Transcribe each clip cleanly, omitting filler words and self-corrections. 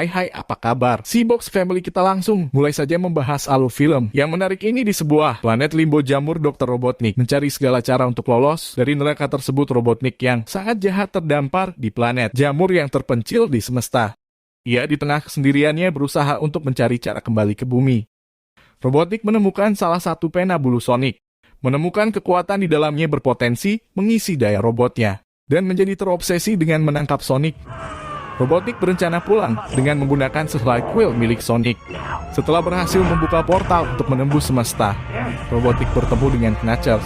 Hai apa kabar? Si Box Family kita langsung mulai saja membahas alur film. Yang menarik ini di sebuah planet limbo jamur Dr. Robotnik mencari segala cara untuk lolos dari neraka tersebut. Robotnik yang sangat jahat terdampar di planet jamur yang terpencil di semesta. Ia di tengah kesendiriannya berusaha untuk mencari cara kembali ke bumi. Robotnik menemukan salah satu pena bulu Sonic. Menemukan kekuatan di dalamnya berpotensi mengisi daya robotnya. Dan menjadi terobsesi dengan menangkap Sonic. Robotnik berencana pulang dengan menggunakan sehelai kuil milik Sonic. Setelah berhasil membuka portal untuk menembus semesta, Robotnik bertemu dengan Knuckles,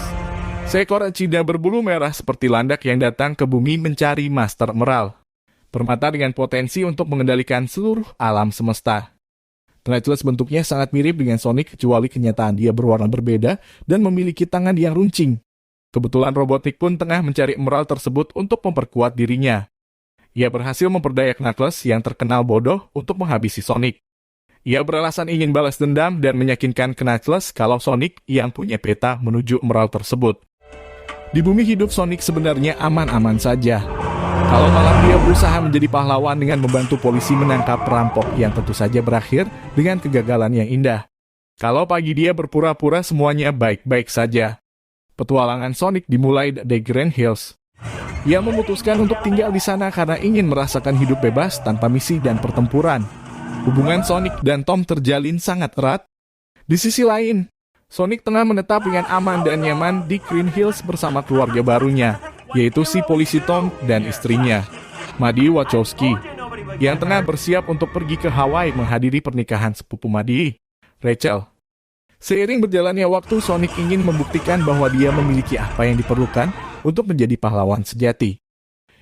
seekor echidna berbulu merah seperti landak yang datang ke bumi mencari Master Emerald, permata dengan potensi untuk mengendalikan seluruh alam semesta. Knuckles bentuknya sangat mirip dengan Sonic kecuali kenyataan dia berwarna berbeda dan memiliki tangan yang runcing. Kebetulan Robotnik pun tengah mencari emerald tersebut untuk memperkuat dirinya. Ia berhasil memperdaya Knuckles yang terkenal bodoh untuk menghabisi Sonic. Ia beralasan ingin balas dendam dan meyakinkan Knuckles kalau Sonic yang punya peta menuju emerald tersebut. Di bumi hidup Sonic sebenarnya aman-aman saja. Kalau malam dia berusaha menjadi pahlawan dengan membantu polisi menangkap perampok yang tentu saja berakhir dengan kegagalan yang indah. Kalau pagi dia berpura-pura semuanya baik-baik saja. Petualangan Sonic dimulai dari Grand Hills. Ia memutuskan untuk tinggal di sana karena ingin merasakan hidup bebas tanpa misi dan pertempuran. Hubungan Sonic dan Tom terjalin sangat erat. Di sisi lain, Sonic tengah menetap dengan aman dan nyaman di Green Hills bersama keluarga barunya, yaitu si polisi Tom dan istrinya, Maddie Wachowski, yang tengah bersiap untuk pergi ke Hawaii menghadiri pernikahan sepupu Maddie, Rachel. Seiring berjalannya waktu, Sonic ingin membuktikan bahwa dia memiliki apa yang diperlukan untuk menjadi pahlawan sejati.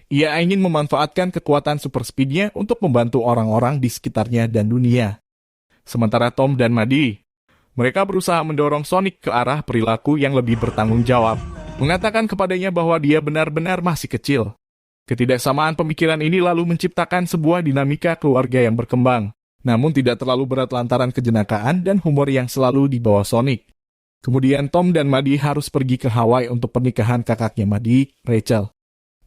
Ia ingin memanfaatkan kekuatan super speed-nya untuk membantu orang-orang di sekitarnya dan dunia. Sementara Tom dan Maddie, mereka berusaha mendorong Sonic ke arah perilaku yang lebih bertanggung jawab, mengatakan kepadanya bahwa dia benar-benar masih kecil. Ketidaksamaan pemikiran ini lalu menciptakan sebuah dinamika keluarga yang berkembang. Namun tidak terlalu berat lantaran kejenakaan dan humor yang selalu dibawa Sonic. Kemudian Tom dan Maddie harus pergi ke Hawaii untuk pernikahan kakaknya Maddie, Rachel.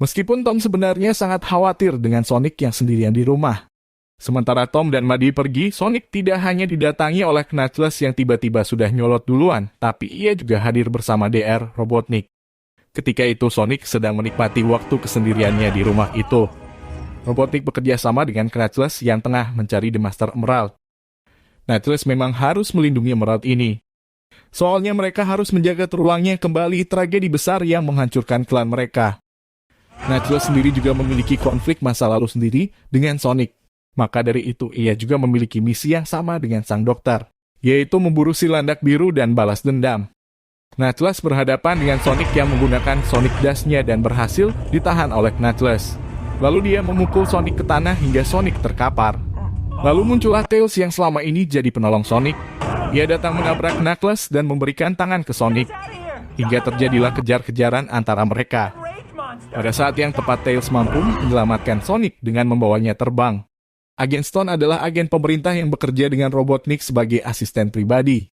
Meskipun Tom sebenarnya sangat khawatir dengan Sonic yang sendirian di rumah. Sementara Tom dan Maddie pergi, Sonic tidak hanya didatangi oleh Knuckles yang tiba-tiba sudah nyolot duluan, tapi ia juga hadir bersama Dr. Robotnik. Ketika itu Sonic sedang menikmati waktu kesendiriannya di rumah itu. Robotnik bekerja sama dengan Knuckles yang tengah mencari The Master Emerald. Knuckles memang harus melindungi emerald ini. Soalnya mereka harus menjaga terulangnya kembali tragedi besar yang menghancurkan klan mereka. Knuckles sendiri juga memiliki konflik masa lalu sendiri dengan Sonic. Maka dari itu ia juga memiliki misi yang sama dengan sang dokter, yaitu memburu si landak biru dan balas dendam. Knuckles berhadapan dengan Sonic yang menggunakan Sonic Dash-nya dan berhasil ditahan oleh Knuckles. Lalu dia memukul Sonic ke tanah hingga Sonic terkapar. Lalu muncullah Tails yang selama ini jadi penolong Sonic. Ia datang menabrak Knuckles dan memberikan tangan ke Sonic. Hingga terjadilah kejar-kejaran antara mereka. Pada saat yang tepat Tails mampu menyelamatkan Sonic dengan membawanya terbang. Agen Stone adalah agen pemerintah yang bekerja dengan Robotnik sebagai asisten pribadi.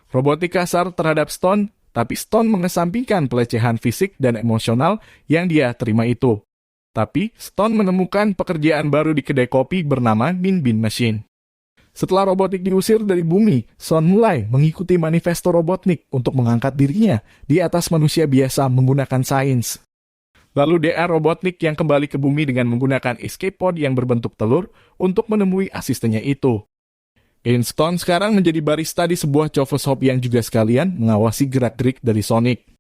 Robotnik kasar terhadap Stone, tapi Stone mengesampingkan pelecehan fisik dan emosional yang dia terima itu. Tapi, Stone menemukan pekerjaan baru di kedai kopi bernama Min Bean Machine. Setelah Robotnik diusir dari bumi, Stone mulai mengikuti manifesto Robotnik untuk mengangkat dirinya di atas manusia biasa menggunakan sains. Lalu Dr. Robotnik yang kembali ke bumi dengan menggunakan escape pod yang berbentuk telur untuk menemui asistennya itu. Stone sekarang menjadi barista di sebuah coffee shop yang juga sekalian mengawasi gerak-gerik dari Sonic.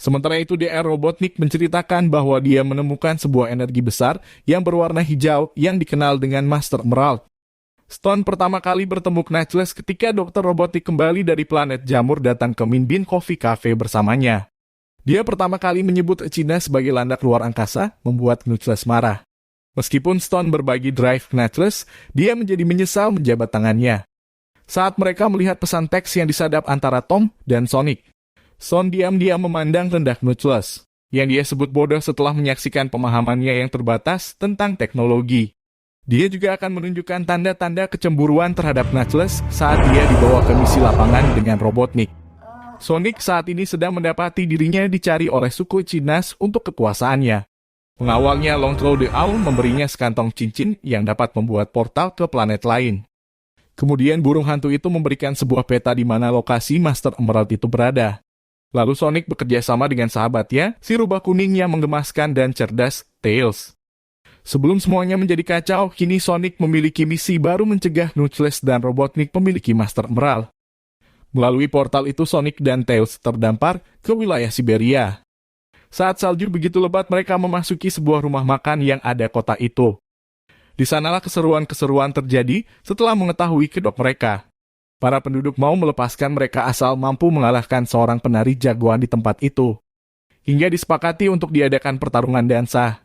Sementara itu Dr. Robotnik menceritakan bahwa dia menemukan sebuah energi besar yang berwarna hijau yang dikenal dengan Master Emerald. Stone pertama kali bertemu Knuckles ketika Dr. Robotnik kembali dari planet jamur datang ke Min Bean Coffee Cafe bersamanya. Dia pertama kali menyebut Echidna sebagai landak luar angkasa, membuat Knuckles marah. Meskipun Stone berbagi drive Knuckles, dia menjadi menyesal menjabat tangannya. Saat mereka melihat pesan teks yang disadap antara Tom dan Sonic, Stone diam-diam memandang rendah Knuckles, yang dia sebut bodoh setelah menyaksikan pemahamannya yang terbatas tentang teknologi. Dia juga akan menunjukkan tanda-tanda kecemburuan terhadap Knuckles saat dia dibawa ke misi lapangan dengan Robotnik. Sonic saat ini sedang mendapati dirinya dicari oleh suku Echidnas untuk kekuasaannya. Pengawalnya Longclaw the Owl memberinya sekantong cincin yang dapat membuat portal ke planet lain. Kemudian burung hantu itu memberikan sebuah peta di mana lokasi Master Emerald itu berada. Lalu Sonic bekerja sama dengan sahabatnya, si rubah kuning yang menggemaskan dan cerdas, Tails. Sebelum semuanya menjadi kacau, kini Sonic memiliki misi baru mencegah Knuckles dan Robotnik memiliki Master Emerald. Melalui portal itu Sonic dan Tails terdampar ke wilayah Siberia. Saat salju begitu lebat, mereka memasuki sebuah rumah makan yang ada kota itu. Di sanalah keseruan-keseruan terjadi setelah mengetahui kedok mereka. Para penduduk mau melepaskan mereka asal mampu mengalahkan seorang penari jagoan di tempat itu. Hingga disepakati untuk diadakan pertarungan dansa.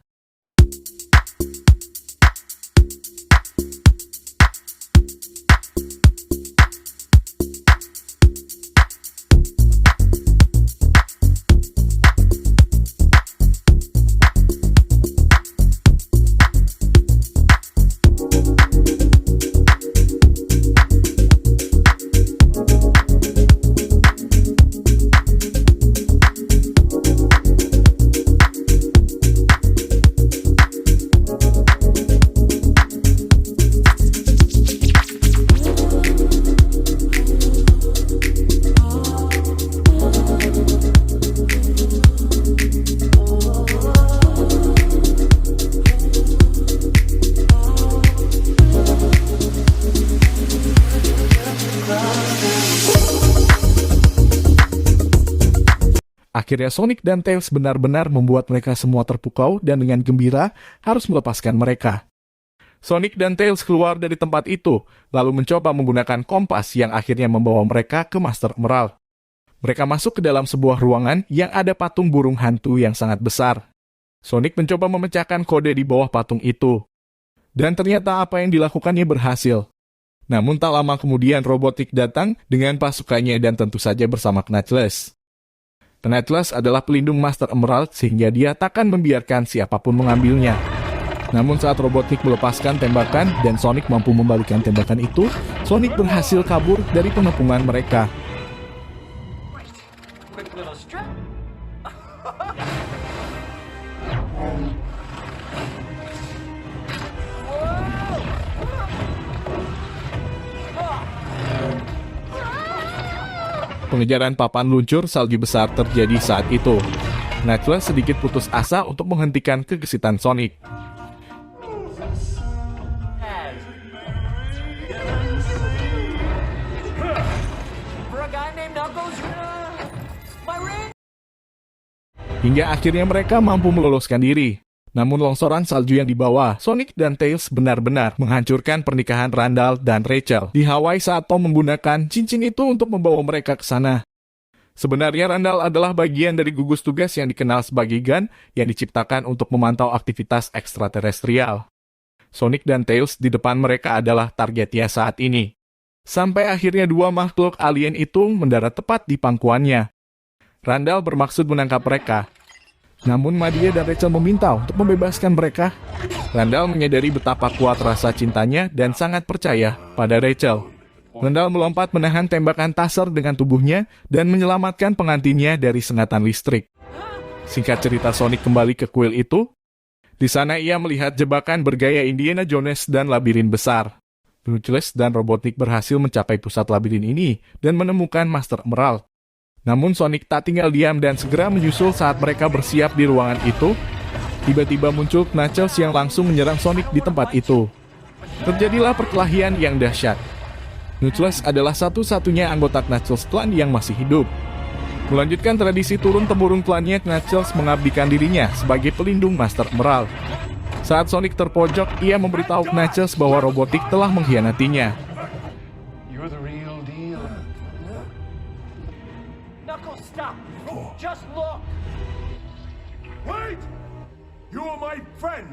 Akhirnya Sonic dan Tails benar-benar membuat mereka semua terpukau dan dengan gembira harus melepaskan mereka. Sonic dan Tails keluar dari tempat itu, lalu mencoba menggunakan kompas yang akhirnya membawa mereka ke Master Emerald. Mereka masuk ke dalam sebuah ruangan yang ada patung burung hantu yang sangat besar. Sonic mencoba memecahkan kode di bawah patung itu. Dan ternyata apa yang dilakukannya berhasil. Namun tak lama kemudian Robotnik datang dengan pasukannya dan tentu saja bersama Knuckles. Knuckles adalah pelindung Master Emerald sehingga dia takkan membiarkan siapapun mengambilnya. Namun saat Robotnik melepaskan tembakan dan Sonic mampu membalikkan tembakan itu, Sonic berhasil kabur dari pengepungan mereka. Pengejaran papan luncur salju besar terjadi saat itu. Knuckles sedikit putus asa untuk menghentikan kegesitan Sonic. Hingga akhirnya mereka mampu meloloskan diri. Namun longsoran salju yang dibawa Sonic dan Tails benar-benar menghancurkan pernikahan Randall dan Rachel di Hawaii saat Tom menggunakan cincin itu untuk membawa mereka ke sana. Sebenarnya Randall adalah bagian dari gugus tugas yang dikenal sebagai GUN yang diciptakan untuk memantau aktivitas ekstraterestrial. Sonic dan Tails di depan mereka adalah targetnya saat ini. Sampai akhirnya dua makhluk alien itu mendarat tepat di pangkuannya. Randall bermaksud menangkap mereka. Namun Madie dan Rachel meminta untuk membebaskan mereka. Randall menyadari betapa kuat rasa cintanya dan sangat percaya pada Rachel. Randall melompat menahan tembakan taser dengan tubuhnya dan menyelamatkan pengantinnya dari sengatan listrik. Singkat cerita, Sonic kembali ke kuil itu. Di sana ia melihat jebakan bergaya Indiana Jones dan labirin besar. Knuckles dan Robotnik berhasil mencapai pusat labirin ini dan menemukan Master Emerald. Namun Sonic tak tinggal diam dan segera menyusul saat mereka bersiap di ruangan itu. Tiba-tiba muncul Knuckles yang langsung menyerang Sonic di tempat itu. Terjadilah perkelahian yang dahsyat. Knuckles adalah satu-satunya anggota Knuckles Clan yang masih hidup. Melanjutkan tradisi turun-temurun klannya, Knuckles mengabdikan dirinya sebagai pelindung Master Emerald. Saat Sonic terpojok, ia memberitahu Knuckles bahwa Robotnik telah mengkhianatinya. Stop! Just look! Wait! You are my friend!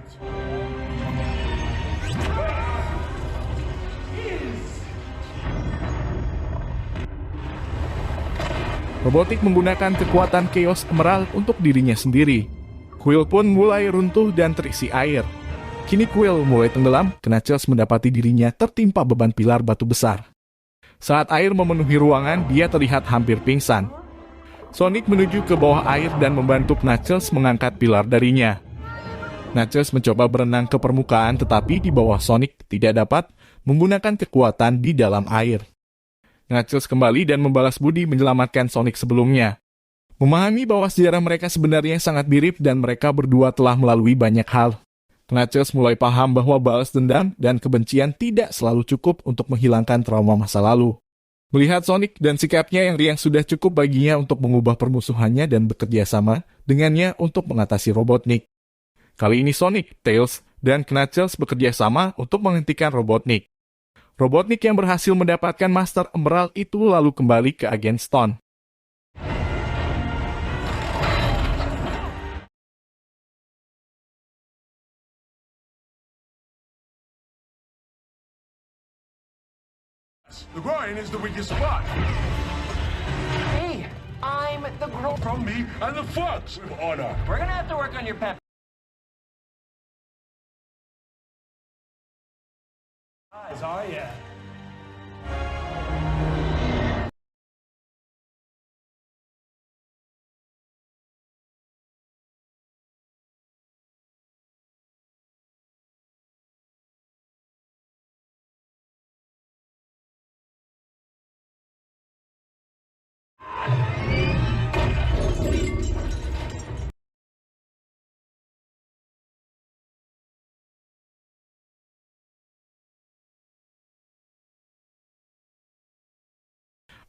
Robotnik menggunakan kekuatan Chaos Emerald untuk dirinya sendiri. Kuil pun mulai runtuh dan terisi air. Kini kuil mulai tenggelam, Knuckles mendapati dirinya tertimpa beban pilar batu besar. Saat air memenuhi ruangan, dia terlihat hampir pingsan. Sonic menuju ke bawah air dan membantu Knuckles mengangkat pilar darinya. Knuckles mencoba berenang ke permukaan tetapi di bawah Sonic tidak dapat menggunakan kekuatan di dalam air. Knuckles kembali dan membalas budi menyelamatkan Sonic sebelumnya. Memahami bahwa sejarah mereka sebenarnya sangat mirip dan mereka berdua telah melalui banyak hal. Knuckles mulai paham bahwa balas dendam dan kebencian tidak selalu cukup untuk menghilangkan trauma masa lalu. Melihat Sonic dan sikapnya yang riang sudah cukup baginya untuk mengubah permusuhannya dan bekerja sama dengannya untuk mengatasi Robotnik. Kali ini Sonic, Tails, dan Knuckles bekerja sama untuk menghentikan Robotnik. Robotnik yang berhasil mendapatkan Master Emerald itu lalu kembali ke Agen Stone. The groin is the weakest spot. Hey, I'm the girl. From me and the fox with honor. We're gonna have to work on your pep. Eyes, are ya?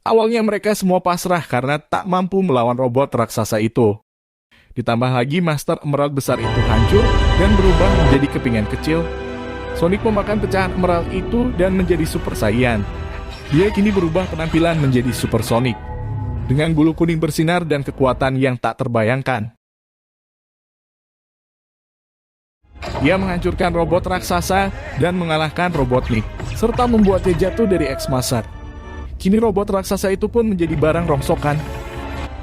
Awalnya mereka semua pasrah karena tak mampu melawan robot raksasa itu. Ditambah lagi Master Emerald besar itu hancur dan berubah menjadi kepingan kecil. Sonic memakan pecahan Emerald itu dan menjadi Super Saiyan. Dia kini berubah penampilan menjadi Super Sonic, dengan bulu kuning bersinar dan kekuatan yang tak terbayangkan. Dia menghancurkan robot raksasa dan mengalahkan Robotnik, serta membuatnya jatuh dari X-Master. Kini robot raksasa itu pun menjadi barang rongsokan.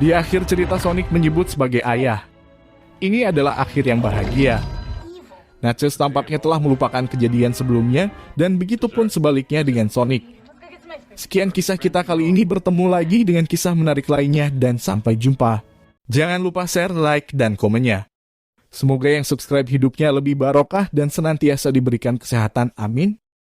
Di akhir cerita Sonic menyebut sebagai ayah. Ini adalah akhir yang bahagia. Knuckles tampaknya telah melupakan kejadian sebelumnya dan begitu pun sebaliknya dengan Sonic. Sekian kisah kita kali ini, bertemu lagi dengan kisah menarik lainnya dan sampai jumpa. Jangan lupa share, like, dan komennya. Semoga yang subscribe hidupnya lebih barokah dan senantiasa diberikan kesehatan. Amin.